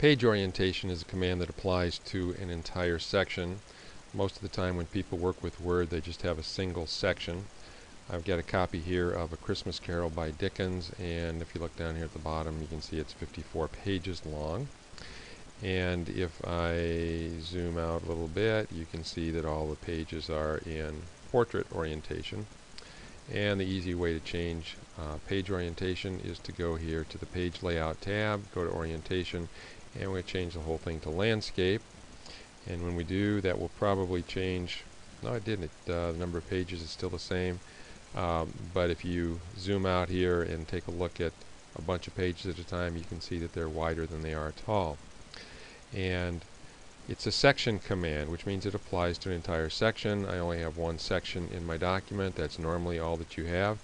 Page orientation is a command that applies to an entire section. Most of the time when people work with Word, they just have a single section. I've got a copy here of A Christmas Carol by Dickens, and if you look down here at the bottom, you can see it's 54 pages long. And if I zoom out a little bit, you can see that all the pages are in portrait orientation. And the easy way to change page orientation is to go here to the Page Layout tab, go to Orientation, and we're going to change the whole thing to Landscape. And when we do, that will probably change. No, it didn't. The number of pages is still the same. But if you zoom out here and take a look at a bunch of pages at a time, you can see that they're wider than they are tall. And it's a section command, which means it applies to an entire section. I only have one section in my document. That's normally all that you have.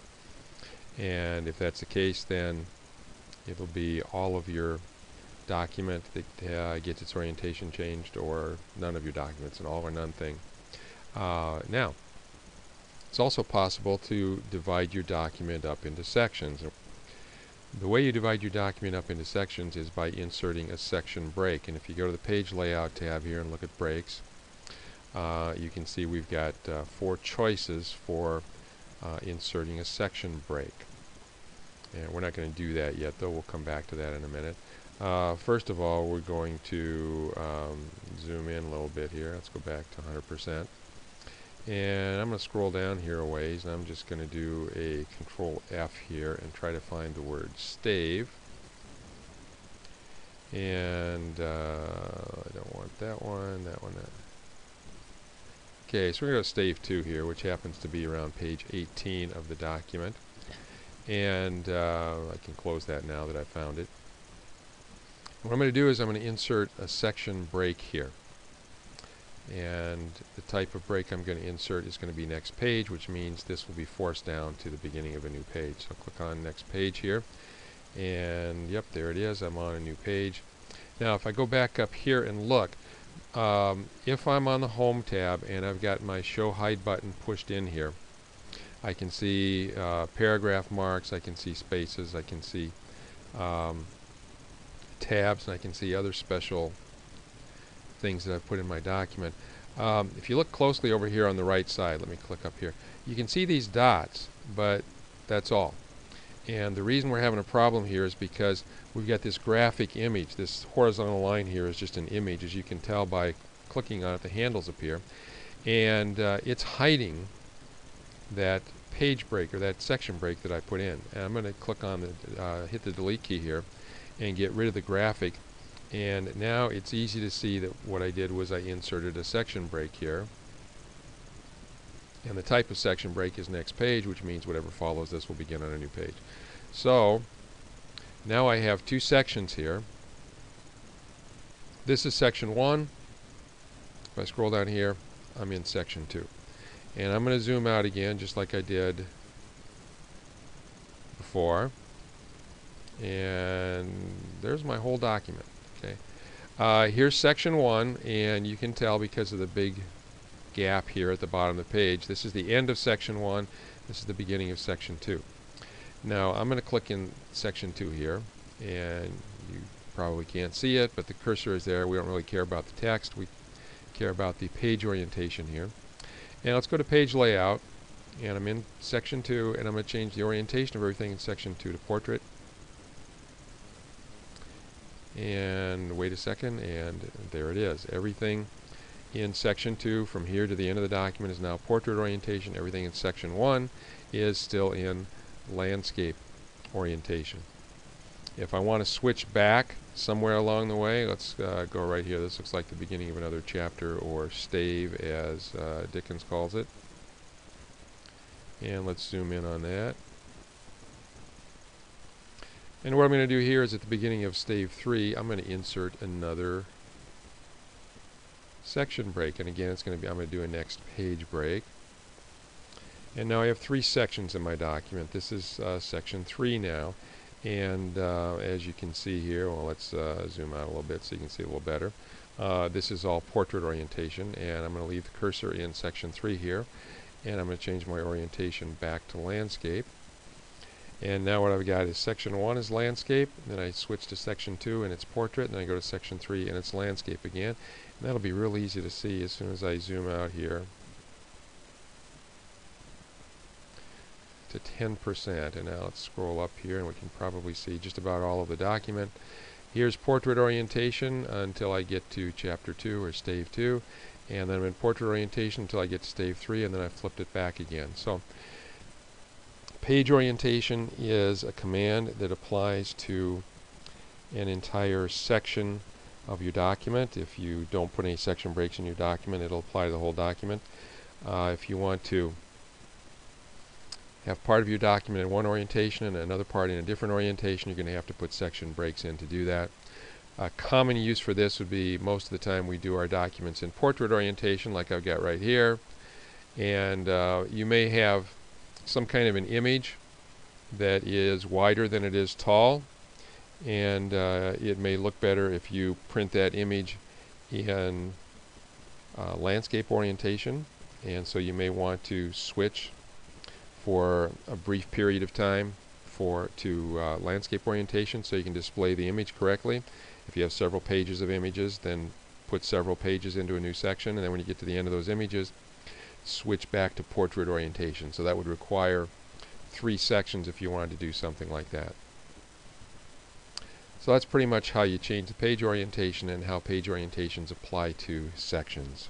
And if that's the case, then it'll be all of your document that gets its orientation changed, or none of your documents, an all or none thing. Now, it's also possible to divide your document up into sections. The way you divide your document up into sections is by inserting a section break. And if you go to the Page Layout tab here and look at breaks, you can see we've got 4 choices for inserting a section break. And we're not going to do that yet, though. We'll come back to that in a minute. First of all, we're going to zoom in a little bit here. Let's go back to 100%. And I'm going to scroll down here a ways, and I'm just going to do a Control F here and try to find the word stave. And I don't want that one, that one, that. Okay, so we're going to go to stave 2 here, which happens to be around page 18 of the document. And I can close that now that I've found it. What I'm going to do is I'm going to insert a section break here. And the type of break I'm going to insert is going to be next page, which means this will be forced down to the beginning of a new page. So click on next page here. And yep, there it is. I'm on a new page. Now if I go back up here and look, if I'm on the Home tab and I've got my Show Hide button pushed in here, I can see paragraph marks, I can see spaces, I can see tabs, and I can see other special things that I've put in my document. If you look closely over here on the right side, let me click up here, you can see these dots, but that's all. And the reason we're having a problem here is because we've got this graphic image. This horizontal line here is just an image, as you can tell by clicking on it. The handles appear, and it's hiding that page break or that section break that I put in. And I'm going to click on the hit the delete key here and get rid of the graphic, and now it's easy to see that what I did was I inserted a section break here, and the type of section break is next page, which means whatever follows this will begin on a new page. So now I have 2 sections here. This is section 1. If I scroll down here, I'm in section 2. And I'm going to zoom out again just like I did before. And there's my whole document. Okay. Here's section 1, and you can tell because of the big gap here at the bottom of the page, this is the end of section 1, this is the beginning of section 2. Now I'm going to click in section 2 here, and you probably can't see it, but the cursor is there. We don't really care about the text, we care about the page orientation here. And let's go to Page Layout, and I'm in section 2, and I'm going to change the orientation of everything in section 2 to Portrait. And wait a second, and there it is. Everything in section 2 from here to the end of the document is now portrait orientation. Everything in section 1 is still in landscape orientation. If I want to switch back somewhere along the way, let's go right here. This looks like the beginning of another chapter, or stave as Dickens calls it. And let's zoom in on that. And what I'm going to do here is at the beginning of stave 3, I'm going to insert another section break. And again, it's going to be, I'm going to do a next page break. And now I have 3 sections in my document. This is section 3 now. And as you can see here, well, let's zoom out a little bit so you can see a little better. This is all portrait orientation, and I'm going to leave the cursor in section 3 here, and I'm going to change my orientation back to landscape. And now what I've got is section 1 is landscape, then I switch to section 2 and it's portrait, and then I go to section 3 and it's landscape again. And that'll be real easy to see as soon as I zoom out here to 10%. And now let's scroll up here and we can probably see just about all of the document. Here's portrait orientation until I get to chapter 2 or stave 2, and then I'm in portrait orientation until I get to stave 3, and then I flipped it back again. So page orientation is a command that applies to an entire section of your document. If you don't put any section breaks in your document, it'll apply to the whole document. If you want to have part of your document in one orientation and another part in a different orientation, you're going to have to put section breaks in to do that. A common use for this would be most of the time we do our documents in portrait orientation, like I've got right here, and you may have some kind of an image that is wider than it is tall, and it may look better if you print that image in landscape orientation, and so you may want to switch for a brief period of time to landscape orientation so you can display the image correctly. If you have several pages of images, then put several pages into a new section, and then when you get to the end of those images, switch back to portrait orientation. So that would require 3 sections if you wanted to do something like that. So that's pretty much how you change the page orientation and how page orientations apply to sections.